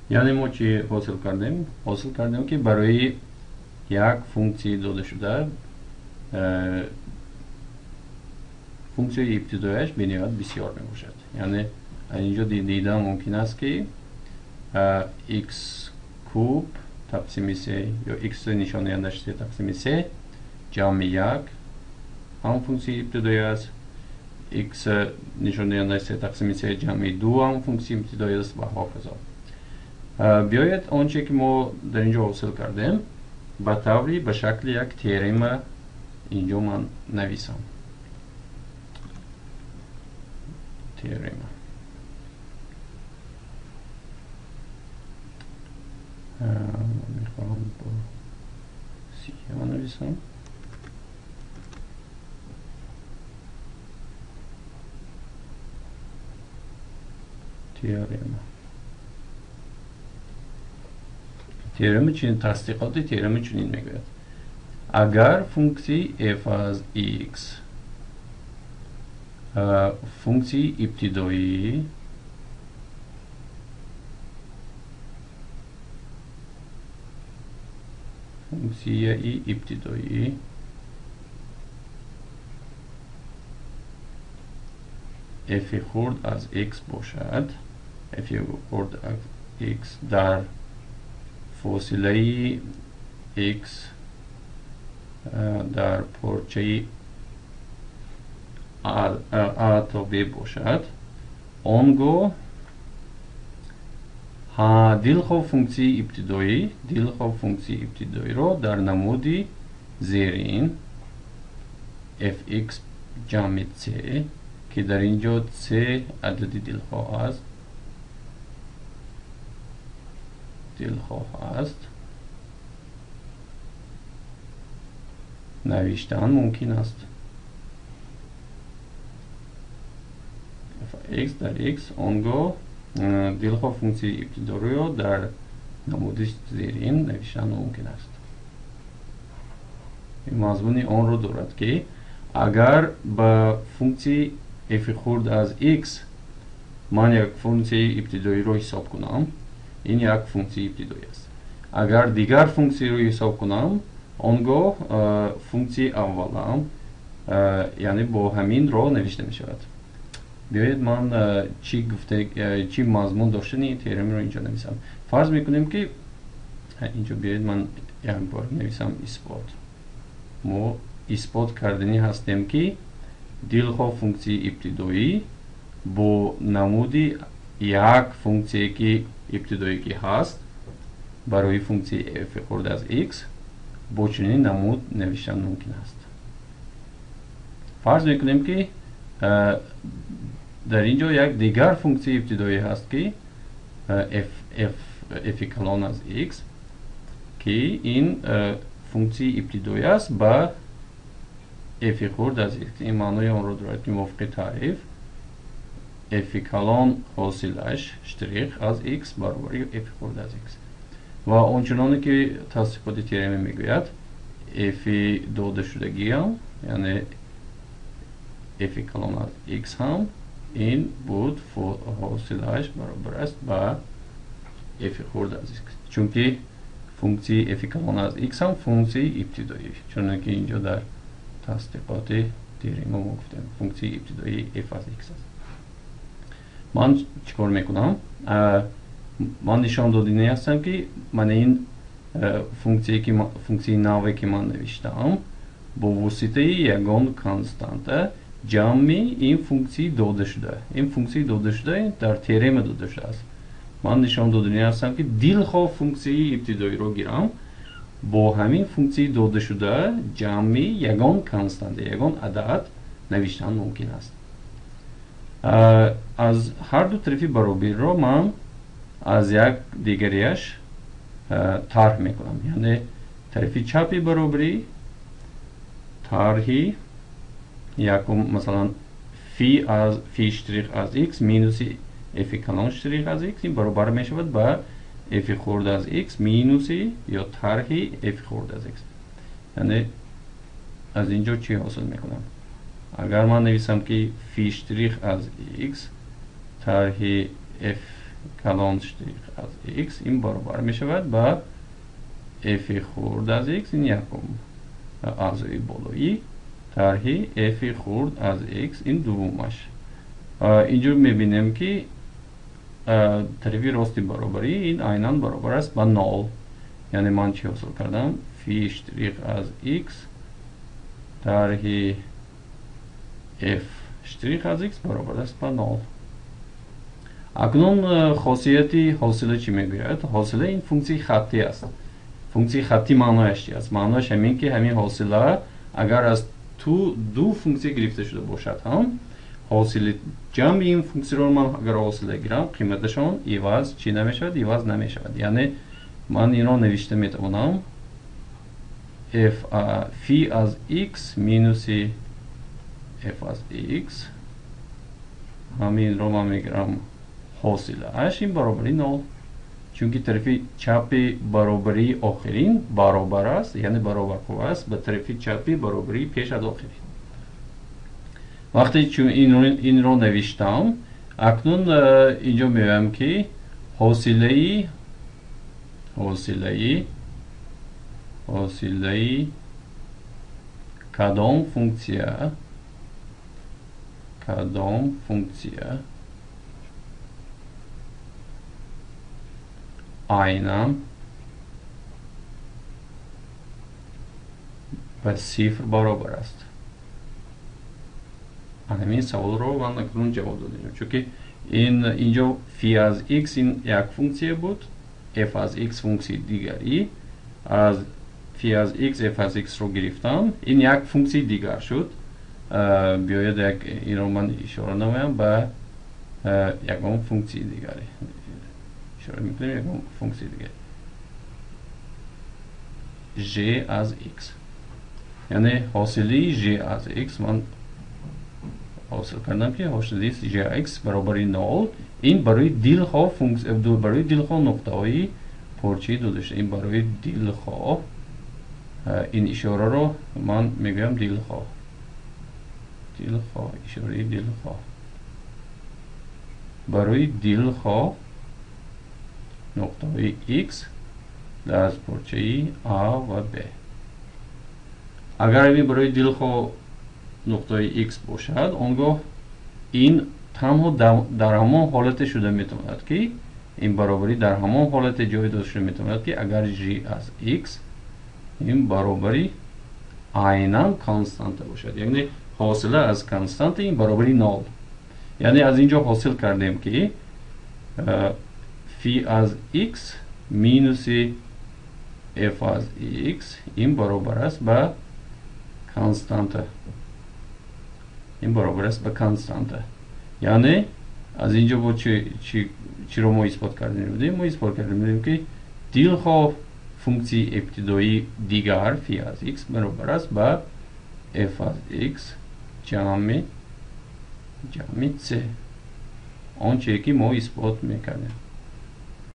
یعنی ما چی حاصل کردیم؟ حاصل کردیم که برای یک فونکسی داده شده فونکسی ابتدایش بنیاد بسیار می باشد. یعنی اینجا دیدن ممکن است که x کوب تقسیم 3 یا x نشان دهندش 3 تقسیم 3 جمع 1 هم فونکسی ابتدایی است، x نشان دهندش 3 تقسیم 3 جمع 2 هم فونکسی ابتدایی است و هاکذا. بیایید آنچه که ما در اینجا حاصل کردیم به طوری به شکل یک تئرم اینجا من نویسم. تئرم میخوام با سیاه نویسم. تئرم چنین تصدیقات تئرم چنین میگوید اگر فونکسی f از x فونکسی ابتدایی f خورد از x باشد، f خورد از x در فاصله x در پارچه a تا b باشد، آنگاه دلخواه فونکسی ابتدایی را در نمودی زیرین fx جمع c که در اینجا c عدد دلخواه است نوشتن ممکن است. x در x آنگاه دلخواه فونکسی ابتدایی را در نمودش زیرین نوشتن ممکن است. این مضمون آن را دارد که اگر با فونکسی f خورد از x من یک فونکسی ابتدایی را حساب کنم، این یک فونکسی ابتدایی است. اگر دیگر فونکسی را حساب کنم آنگاه فونکسی اولم یعنی با همین را نوشته می شود. بیایید من چی مضمون داشتن این تئرم رو اینجا نویسم. فرض میکنیم که اینجا بیایید من یک بار نویسم اثبات. ما اثبات کردنی هستیم که دلخواه فونکسی ابتدایی با نمودی یک فونکسی که ابتدایی که هست برای فونکسی f خورد از x با چنین نمود نوشتن ممکن است. فرض میکنیم که در اینجا یک دیگر فونکسی ابتدایی هست که f کلان از x که این فونکسی ابتدایی است با f خورد از x. این معنای آن را دارد که موافق تعریف f کلان حاصلش شتریخ از x برابر f خورد از x و آنچنانی که تصدیقات تئرم میگوید f داده شدگی هم یعنی f کلان از x هم این بود حاصلش برابر است با f خورد از x، چون که فونکسی f کلان از x هم فونکسی ابتدایی، چون که اینجا در تصدیقات تئرم ما گفتیم فونکسی ابتدایی f از x است. من چیکار میکنم؟ من نشان دادنی هستم که من این فونکسی نوعی که من نوشتم با واسطه یگان کانستانت جمع این فونکسی داده شده. این فونکسی داده شده در تئرم داده شده است. من نشان دادنی هستم که دلخواه فونکسی ابتدایی رو گیرم با همین فونکسی داده شده جمع یگان کانستانت یگان عدد نوشتن ممکن است. از هر دو طرفی برابر را من از یک دیگریش طرح میکنم، یعنی طرف چپی برابری طرحی یکم مثلا فی شتریخ از x مینوس f کلان شتریخ از x این برابر می شود با f خورد از x مینوس یا طرحی f خورد از x. یعنی از اینجا چی حاصل میکنم؟ اگر من نویسم که فی شتریخ از x طرحی f کلان شتریک از x این برابر می شود با f خورد از x این یکم اعضای بالایی طرح f خورد از x این دومش. اینجور می بینیم که طرفی راستی برابری این عیناً برابر است با 0. یعنی من چی حاصل کردم؟ فی اشتریک از x طرح f اشتریک از x برابر است با 0. اکنون خاصیتی حاصله چی میگوید؟ حاصله این فونکسی خطی است. فونکسی خطی معنایش چی است؟ معنایش همین که همین حاصله اگر از تو دو فونکسی گرفته شده باشد هم حاصل جمع این فونکسی رو من اگر حاصله گیرم قیمتشان عوض چی نمیشود؟ عوض نمیشود. یعنی من این رو نوشته میتونم فی از x مینوس f از x همین رو من میگیرم حاصله اش این برابری 0 چونکه طرف چپ برابری آخرین برابر است یعنی برابر خوب است به طرف چپ برابری پیش از آخرین. وقتی چون این رو نوشتم اکنون اینجا میگم که حاصله کدام فونکسیا عیناً به صفر برابر است. همین سوال رو من اکنون جواب دادیم چون اینجا فی از x این یک فونکسی بود، f از x فونکسی دیگری، از فی از x f از x رو گرفتم این یک فونکسی دیگر شد. بیاید این رو من اشاره نمایم به یکم فونکسی دیگری اشاره میکنیم یکم فونکسی دیگری g از x یعنی حاصلی g از x من حاصل کردم که حاصلی g از x برابری 0 این برای دلخواه فونکسی برای دلخواه نقطه های پرچه داده شده. این برای دلخواه این اشاره رو من میگویم دلخواه اشاره دلخواه برای دلخواه نقطه های x در پرچه a و b. اگر این برای دلخواه نقطه x باشد آنگاه این تنها در همان حالت شده میتواند که این برابری در همان حالت جای داشته میتواند که اگر g از x این برابری عیناً کانستانت باشد یعنی حاصله از کانستانت این برابری 0. یعنی از اینجا حاصل کردیم که فی از x مینوس f از x این برابر است به کانستانت. این برابر است به کانستانت. یعنی از اینجا با چی رو ما اثبات کردیم بودیم؟ ما اثبات کردیم بودیم که دلخواه فونکسی ابتدایی دیگر فی از x برابر است به f از x جمع c آنچه که ما اثبات میکردیم.